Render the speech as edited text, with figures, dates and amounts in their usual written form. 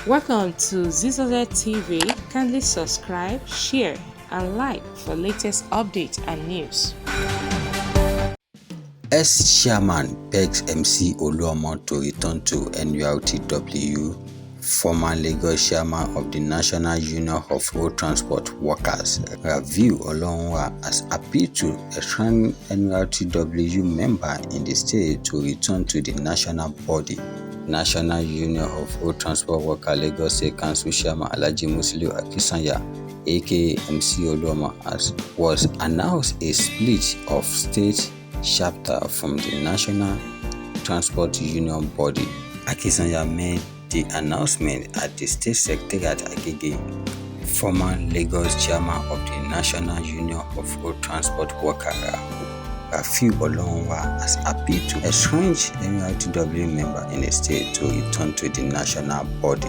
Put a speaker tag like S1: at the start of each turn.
S1: Welcome to Zisodel TV. Kindly subscribe, share, and like for latest updates and news.
S2: Ex-chairman begs MC Oluomo to return to Nurtw. Former Lagos chairman of the National Union of Road Transport Workers, Oluomo, has appealed to a strong Nurtw member in the state to return to the national body. National Union of Road Transport Workers Lagos State Council Chairman Alhaji Musiliu Akisanya, aka MC Oluomo, was announced a split of state chapter from the National Transport Union body. Akisanya made the announcement at the State Secretariat Agege. Former Lagos chairman of the National Union of Road Transport Workers, Oluomo, has appealed to a strange Nurtw member in the state to return to the national body.